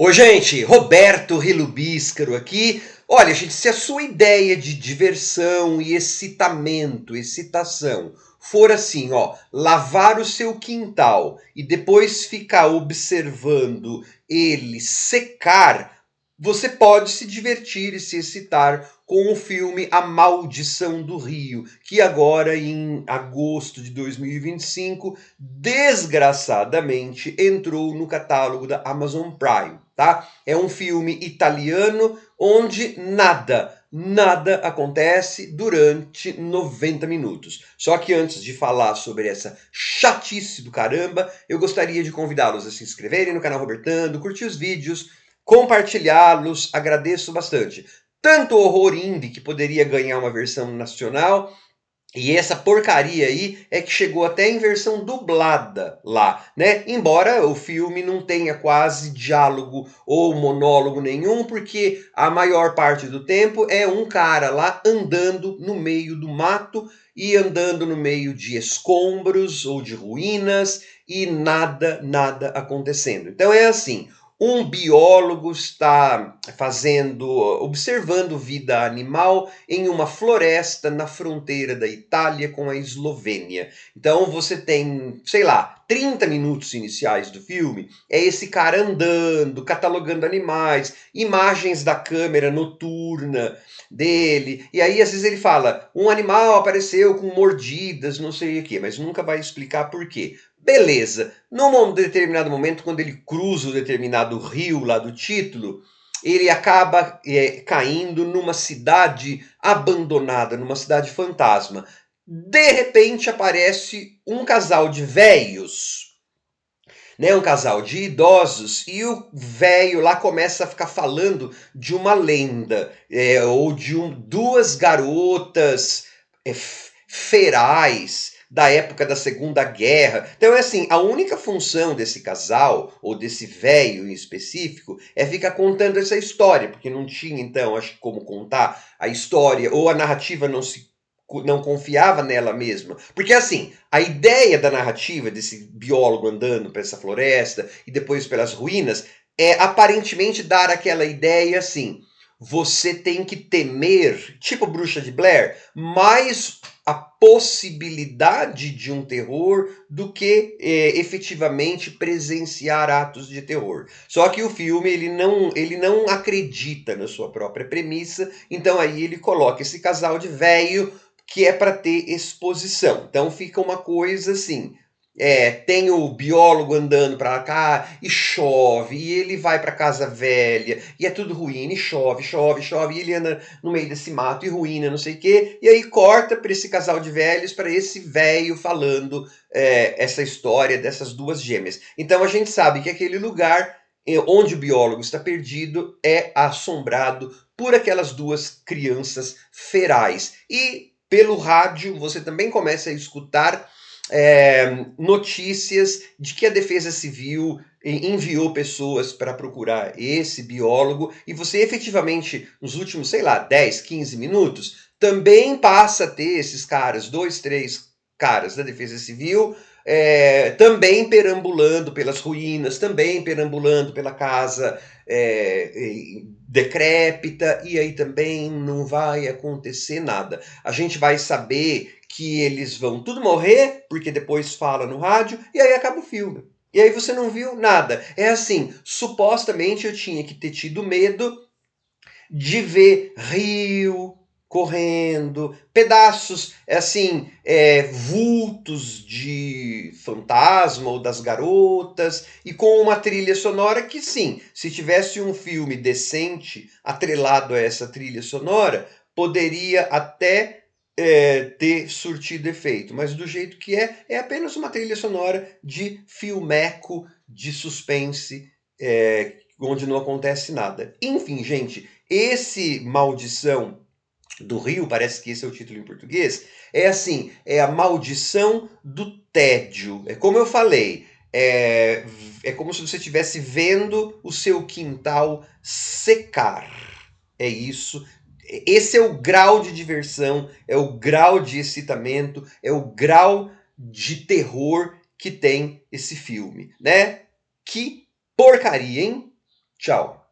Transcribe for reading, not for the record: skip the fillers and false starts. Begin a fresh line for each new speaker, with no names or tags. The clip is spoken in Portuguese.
Ô, gente, Roberto Relubíscaro aqui. Olha, gente, se a sua ideia de diversão e excitamento, excitação, for assim, ó, lavar o seu quintal e depois ficar observando ele secar, você pode se divertir e se excitar com o filme A Maldição do Rio, que agora em agosto de 2025, desgraçadamente, entrou no catálogo da Amazon Prime, tá? É um filme italiano onde nada acontece durante 90 minutos. Só que antes de falar sobre essa chatice do caramba, eu gostaria de convidá-los a se inscreverem no canal Robertando, curtir os vídeos, compartilhá-los, agradeço bastante. Tanto o horror indie, que poderia ganhar uma versão nacional, e essa porcaria aí é que chegou até em versão dublada lá, né? Embora o filme não tenha quase diálogo ou monólogo nenhum, porque a maior parte do tempo é um cara lá andando no meio do mato e andando no meio de escombros ou de ruínas e nada acontecendo. Então é assim, um biólogo está observando vida animal em uma floresta na fronteira da Itália com a Eslovênia. Então você tem, sei lá, 30 minutos iniciais do filme, é esse cara andando, catalogando animais, imagens da câmera noturna dele, e aí às vezes ele fala, um animal apareceu com mordidas, não sei o que, mas nunca vai explicar por quê. Beleza, num determinado momento, quando ele cruza o determinado rio lá do título, ele acaba caindo numa cidade abandonada, numa cidade fantasma. De repente aparece um casal de velhos, né, um casal de idosos, e o velho lá começa a ficar falando de uma lenda, ou de duas garotas ferais da época da Segunda Guerra. Então é assim, a única função desse casal, ou desse velho em específico, é ficar contando essa história, porque não tinha então, acho que como contar a história, ou a narrativa não confiava nela mesma. Porque assim, a ideia da narrativa desse biólogo andando por essa floresta e depois pelas ruínas é aparentemente dar aquela ideia assim, você tem que temer, tipo Bruxa de Blair, mais a possibilidade de um terror do que efetivamente presenciar atos de terror. Só que o filme ele não acredita na sua própria premissa, então aí ele coloca esse casal de velho que é para ter exposição. Então fica uma coisa assim, tem o biólogo andando para cá e chove, e ele vai para casa velha, e é tudo ruína, e chove, e ele anda no meio desse mato e ruína, não sei o quê, e aí corta para esse casal de velhos, para esse velho falando essa história dessas duas gêmeas. Então a gente sabe que aquele lugar onde o biólogo está perdido é assombrado por aquelas duas crianças ferais. E pelo rádio você também começa a escutar notícias de que a Defesa Civil enviou pessoas para procurar esse biólogo, e você efetivamente, nos últimos, sei lá, 10, 15 minutos, também passa a ter esses caras, 2, 3 caras da Defesa Civil, também perambulando pelas ruínas, também perambulando pela casa decrépita, e aí também não vai acontecer nada. A gente vai saber que eles vão tudo morrer, porque depois fala no rádio, e aí acaba o filme. E aí você não viu nada. É assim, supostamente eu tinha que ter tido medo de ver rio correndo, pedaços, assim, vultos de fantasma ou das garotas, e com uma trilha sonora que sim, se tivesse um filme decente atrelado a essa trilha sonora, poderia até ter surtido efeito, mas do jeito que é apenas uma trilha sonora de filmeco, de suspense, onde não acontece nada. Enfim, gente, esse Maldição do Rio, parece que esse é o título em português, é assim, é a maldição do tédio. É como eu falei, é como se você estivesse vendo o seu quintal secar. É isso. Esse é o grau de diversão, é o grau de excitamento, é o grau de terror que tem esse filme, né? Que porcaria, hein? Tchau.